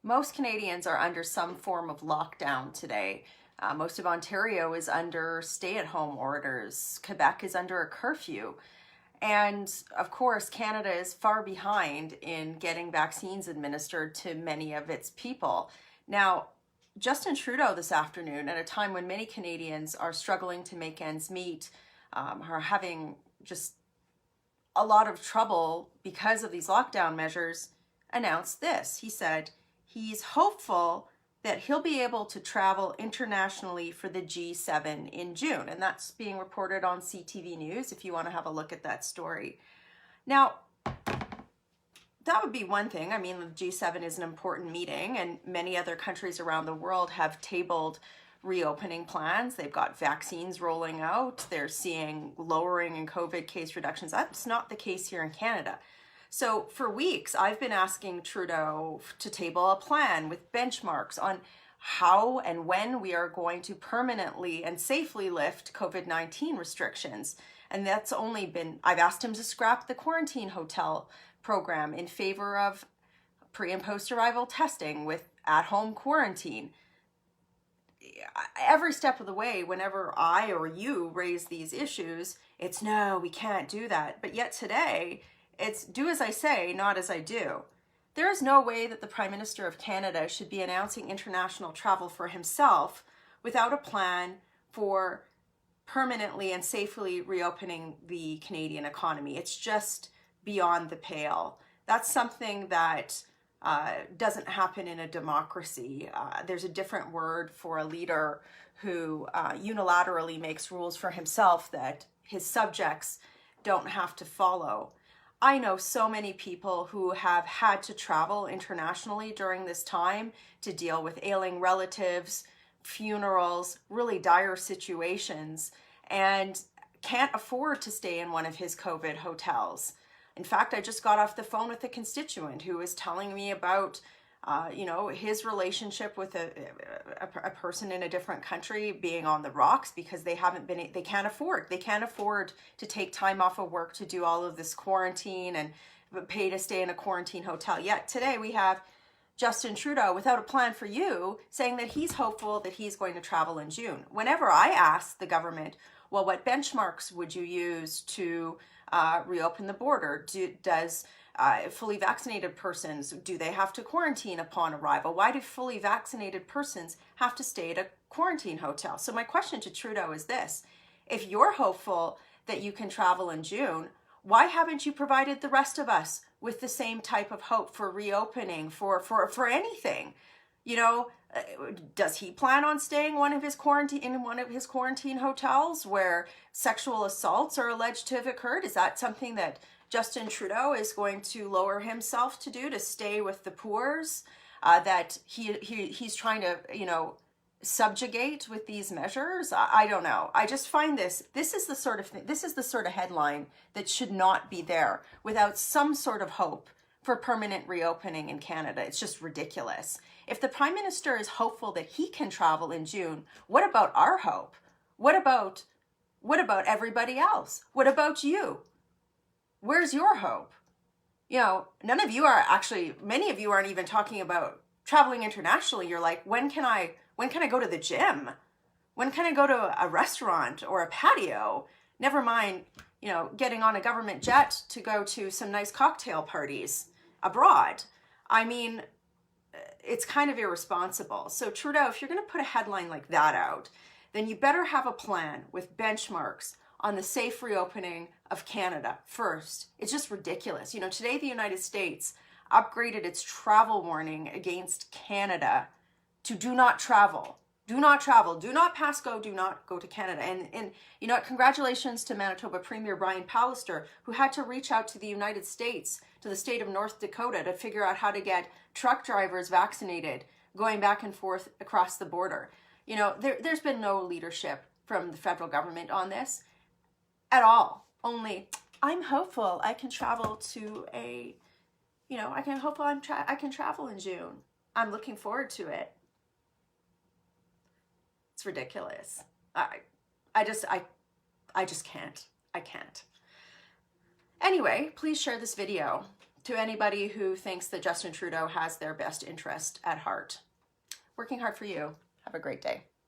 Most Canadians are under some form of lockdown today. Most of Ontario is under stay-at-home orders. Quebec is under a curfew. And of course, Canada is far behind in getting vaccines administered to many of its people. Now, Justin Trudeau this afternoon, at a time when many Canadians are struggling to make ends meet, are having just a lot of trouble because of these lockdown measures, announced this. He said he's hopeful that he'll be able to travel internationally for the G7 in June. And that's being reported on CTV News if you want to have a look at that story. Now, that would be one thing. I mean, the G7 is an important meeting, and many other countries around the world have tabled reopening plans. They've got vaccines rolling out. They're seeing lowering in COVID case reductions. That's not the case here in Canada. So for weeks, I've been asking Trudeau to table a plan with benchmarks on how and when we are going to permanently and safely lift COVID-19 restrictions. And that's only been, I've asked him to scrap the quarantine hotel program in favor of pre and post arrival testing with at-home quarantine. Every step of the way, whenever I or you raise these issues, it's no, we can't do that. But yet today, it's do as I say, not as I do. There is no way that the Prime Minister of Canada should be announcing international travel for himself without a plan for permanently and safely reopening the Canadian economy. It's just beyond the pale. That's something that doesn't happen in a democracy. There's a different word for a leader who unilaterally makes rules for himself that his subjects don't have to follow. I know so many people who have had to travel internationally during this time to deal with ailing relatives, funerals, really dire situations, and can't afford to stay in one of his COVID hotels. In fact, I just got off the phone with a constituent who was telling me about his relationship with a person in a different country being on the rocks because they can't afford to take time off of work to do all of this quarantine and pay to stay in a quarantine hotel. Yet today we have Justin Trudeau without a plan for you saying that he's hopeful that he's going to travel in June. Whenever I ask the government, well, what benchmarks would you use to reopen the border? Does fully vaccinated persons, do they have to quarantine upon arrival? Why do fully vaccinated persons have to stay at a quarantine hotel? So my question to Trudeau is this: if you're hopeful that you can travel in June, why haven't you provided the rest of us with the same type of hope for reopening, for anything? Does he plan on staying in one of his quarantine hotels where sexual assaults are alleged to have occurred? Is that something that Justin Trudeau is going to lower himself to do, to stay with the poors, that he's trying to, subjugate with these measures? I don't know. I just find this is the sort of thing, this is the sort of headline that should not be there without some sort of hope for permanent reopening in Canada. It's just ridiculous. If the Prime Minister is hopeful that he can travel in June, what about our hope? What about everybody else? What about you? Where's your hope? None of you are actually, many of you aren't even talking about traveling internationally. You're like, when can I go to the gym? When can I go to a restaurant or a patio? Never mind, getting on a government jet to go to some nice cocktail parties abroad. I mean, it's kind of irresponsible. So Trudeau, if you're going to put a headline like that out, then you better have a plan with benchmarks on the safe reopening of Canada first. It's just ridiculous. Today the United States upgraded its travel warning against Canada to do not travel. Do not travel. Do not pass go. Do not go to Canada. And congratulations to Manitoba Premier Brian Pallister, who had to reach out to the United States, to the state of North Dakota, to figure out how to get truck drivers vaccinated going back and forth across the border. There's been no leadership from the federal government on this at all. Only, I'm hopeful I can travel to I can travel in June. I'm looking forward to it. It's ridiculous. I just can't. I can't. Anyway, please share this video. to anybody who thinks that Justin Trudeau has their best interest at heart. Working hard for you. Have a great day.